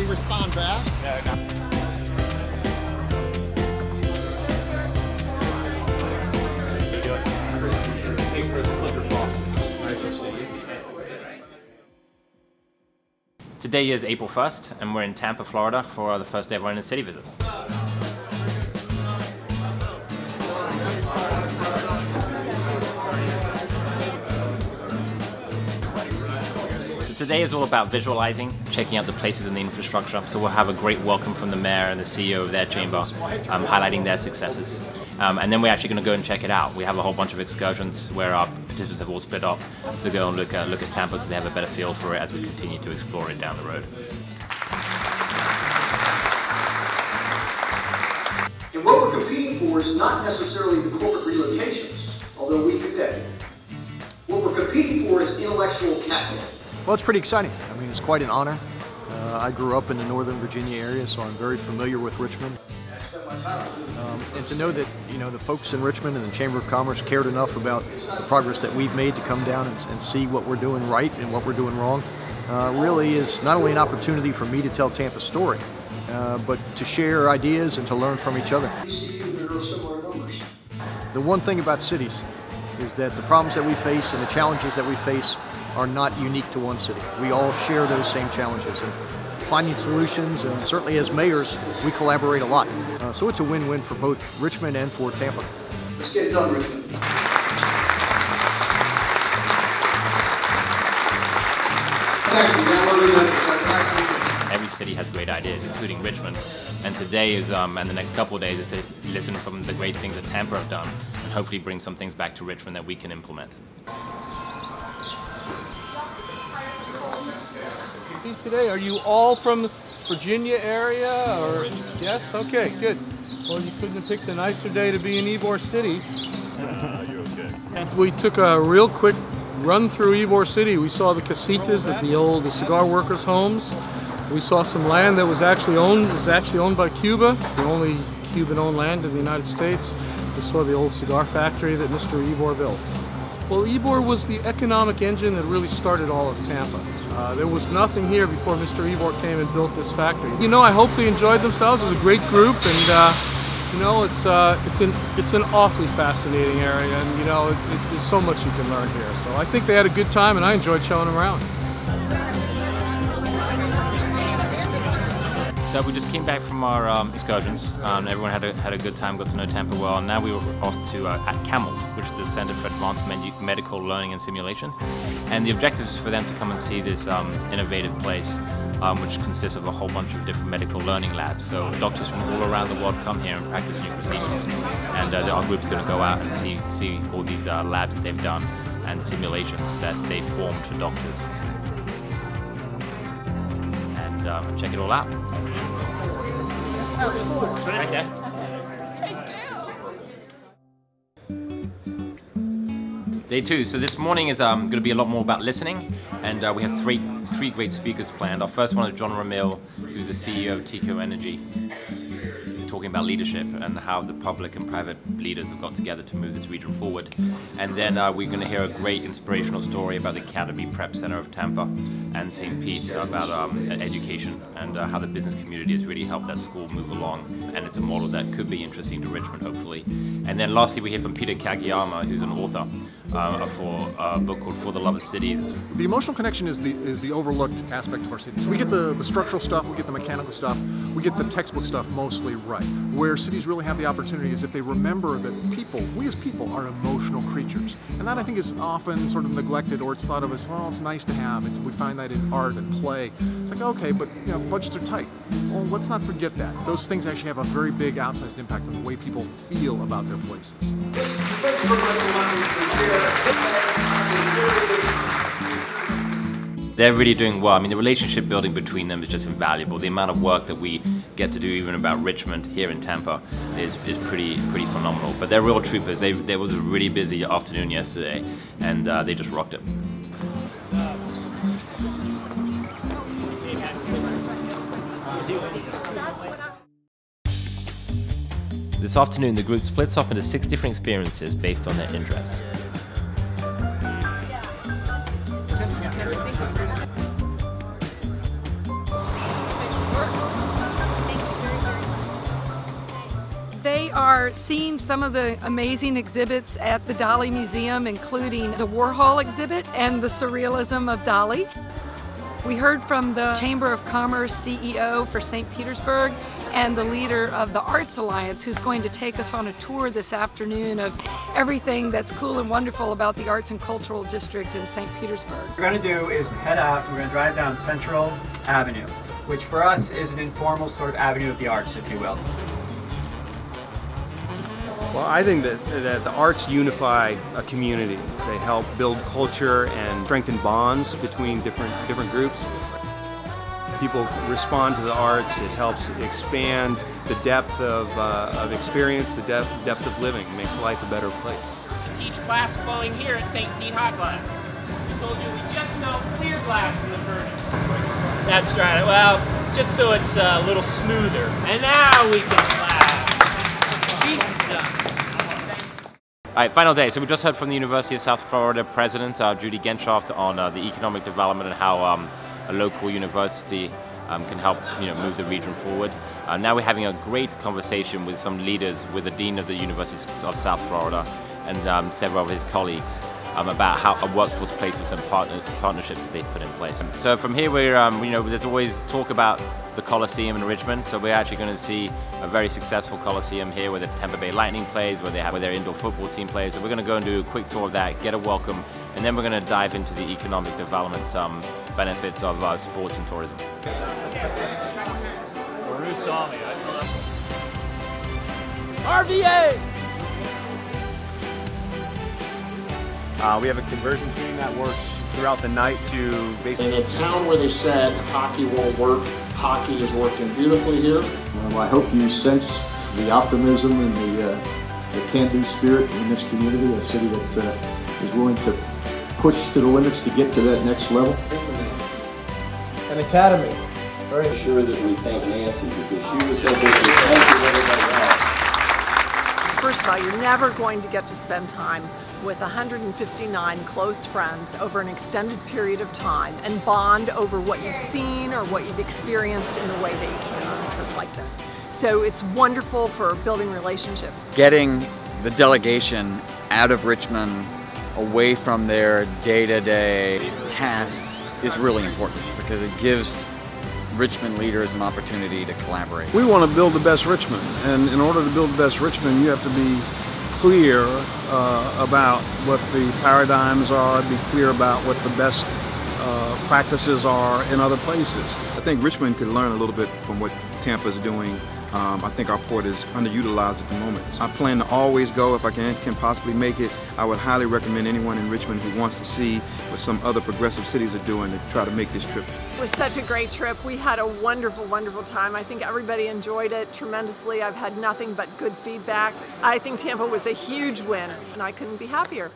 respond back? Today is April 1st, and we're in Tampa, Florida for the first ever InterCity Visit. Today is all about visualizing, checking out the places and the infrastructure. So we'll have a great welcome from the mayor and the CEO of their chamber, highlighting their successes. And then we're actually going to go and check it out. We have a whole bunch of excursions where our participants have all split up to go and look at Tampa so they have a better feel for it as we continue to explore it down the road. And what we're competing for is not necessarily the corporate relocations, although we do that. What we're competing for is intellectual capital. Well, it's pretty exciting. I mean, it's quite an honor. I grew up in the Northern Virginia area, so I'm very familiar with Richmond. And to know that, the folks in Richmond and the Chamber of Commerce cared enough about the progress that we've made to come down and see what we're doing right and what we're doing wrong really is not only an opportunity for me to tell Tampa's story, but to share ideas and to learn from each other. The one thing about cities is that the problems that we face and the challenges that we face are not unique to one city. We all share those same challenges. And finding solutions, and certainly as mayors, we collaborate a lot. So it's a win-win for both Richmond and for Tampa. Let's get it done, Richmond. Every city has great ideas, including Richmond. And today is, and the next couple of days, is to listen from the great things that Tampa have done, and hopefully bring some things back to Richmond that we can implement. Today, are you all from Virginia area or? Yes, okay, good. Well, you couldn't have picked a nicer day to be in Ybor City. You're okay. We took a real quick run through Ybor City. We saw the casitas, the cigar workers' homes. We saw some land that was actually owned by Cuba, the only Cuban-owned land in the United States. We saw the old cigar factory that Mr. Ybor built. Well, Ybor was the economic engine that really started all of Tampa. There was nothing here before Mr. Ybor came and built this factory. I hope they enjoyed themselves. It was a great group, and it's an awfully fascinating area, and there's so much you can learn here. So I think they had a good time, and I enjoyed showing them around. So we just came back from our excursions. Everyone had a good time, got to know Tampa well, and now we were off to at CAMELS, which is the Center for Advanced Medical Learning and Simulation. And the objective is for them to come and see this innovative place, which consists of a whole bunch of different medical learning labs. So doctors from all around the world come here and practice new procedures. And our group is going to go out and see all these labs that they've done and simulations that they formed for doctors. And check it all out. Right there. Day 2. So this morning is going to be a lot more about listening, and we have three great speakers planned. Our first one is John Ramil, who's the CEO of Tijo Energy, talking about leadership and how the public and private leaders have got together to move this region forward. And then we're going to hear a great inspirational story about the Academy Prep Center of Tampa and St. Pete about education and how the business community has really helped that school move along. And it's a model that could be interesting to Richmond, hopefully. And then lastly, we hear from Peter Kageyama, who's an author for a book called For the Love of Cities. The emotional connection is the overlooked aspect of our cities. We get the structural stuff, we get the mechanical stuff, we get the textbook stuff mostly right. Where cities really have the opportunity is if they remember that people, we as people, are emotional creatures. And that I think is often sort of neglected, or it's thought of as, well, it's nice to have. We find that in art and play. It's like, okay, but budgets are tight. Well, let's not forget that. Those things actually have a very big outsized impact on the way people feel about their places. They're really doing well. I mean, the relationship building between them is just invaluable. The amount of work that we get to do even about Richmond here in Tampa is pretty phenomenal. But they're real troopers. They was a really busy afternoon yesterday, and they just rocked it. This afternoon, the group splits up into 6 different experiences based on their interest. are seeing some of the amazing exhibits at the Dali Museum, including the Warhol exhibit and the surrealism of Dali. We heard from the Chamber of Commerce CEO for St. Petersburg and the leader of the Arts Alliance, who's going to take us on a tour this afternoon of everything that's cool and wonderful about the Arts and Cultural District in St. Petersburg. What we're going to do is head out and we're going to drive down Central Avenue, which for us is an informal sort of avenue of the arts, if you will. Well, I think that the arts unify a community. They help build culture and strengthen bonds between different groups. People respond to the arts. It helps expand the depth of experience, the depth of living. It makes life a better place. We teach glass blowing here at St. Pete Hot Glass. We told you we just melt clear glass in the furnace. That's right. Well, just so it's a little smoother. And now we can clap. All right, final day. So we just heard from the University of South Florida President, Judy Genshoft, on the economic development and how a local university can help move the region forward. Now we're having a great conversation with some leaders, with the Dean of the University of South Florida and several of his colleagues about how workforce placements and partnerships that they put in place. So from here, we're there's always talk about the Coliseum in Richmond, so we're actually going to see a very successful Coliseum here where the Tampa Bay Lightning plays, where their indoor football team plays. So we're going to go and do a quick tour of that, get a welcome, and then we're going to dive into the economic development benefits of sports and tourism. RVA! We have a conversion team that works throughout the night to basically... In a town where they said hockey won't work, hockey is working beautifully here. I hope you sense the optimism and the can-do spirit in this community, a city that is willing to push to the limits to get to that next level. An academy. Very sure that we thank Nancy because she was so busy. Thank you, everybody else. First of all, you're never going to get to spend time with 159 close friends over an extended period of time and bond over what you've seen or what you've experienced in the way that you can on a trip like this. So it's wonderful for building relationships. Getting the delegation out of Richmond, away from their day-to-day tasks, is really important because it gives Richmond leaders an opportunity to collaborate. We want to build the best Richmond, and in order to build the best Richmond, you have to be clear about what the paradigms are, be clear about what the best practices are in other places. I think Richmond could learn a little bit from what Tampa's doing. I think our port is underutilized at the moment. I plan to always go if I can possibly make it. I would highly recommend anyone in Richmond who wants to see what some other progressive cities are doing to try to make this trip. It was such a great trip. We had a wonderful, wonderful time. I think everybody enjoyed it tremendously. I've had nothing but good feedback. I think Tampa was a huge win, and I couldn't be happier.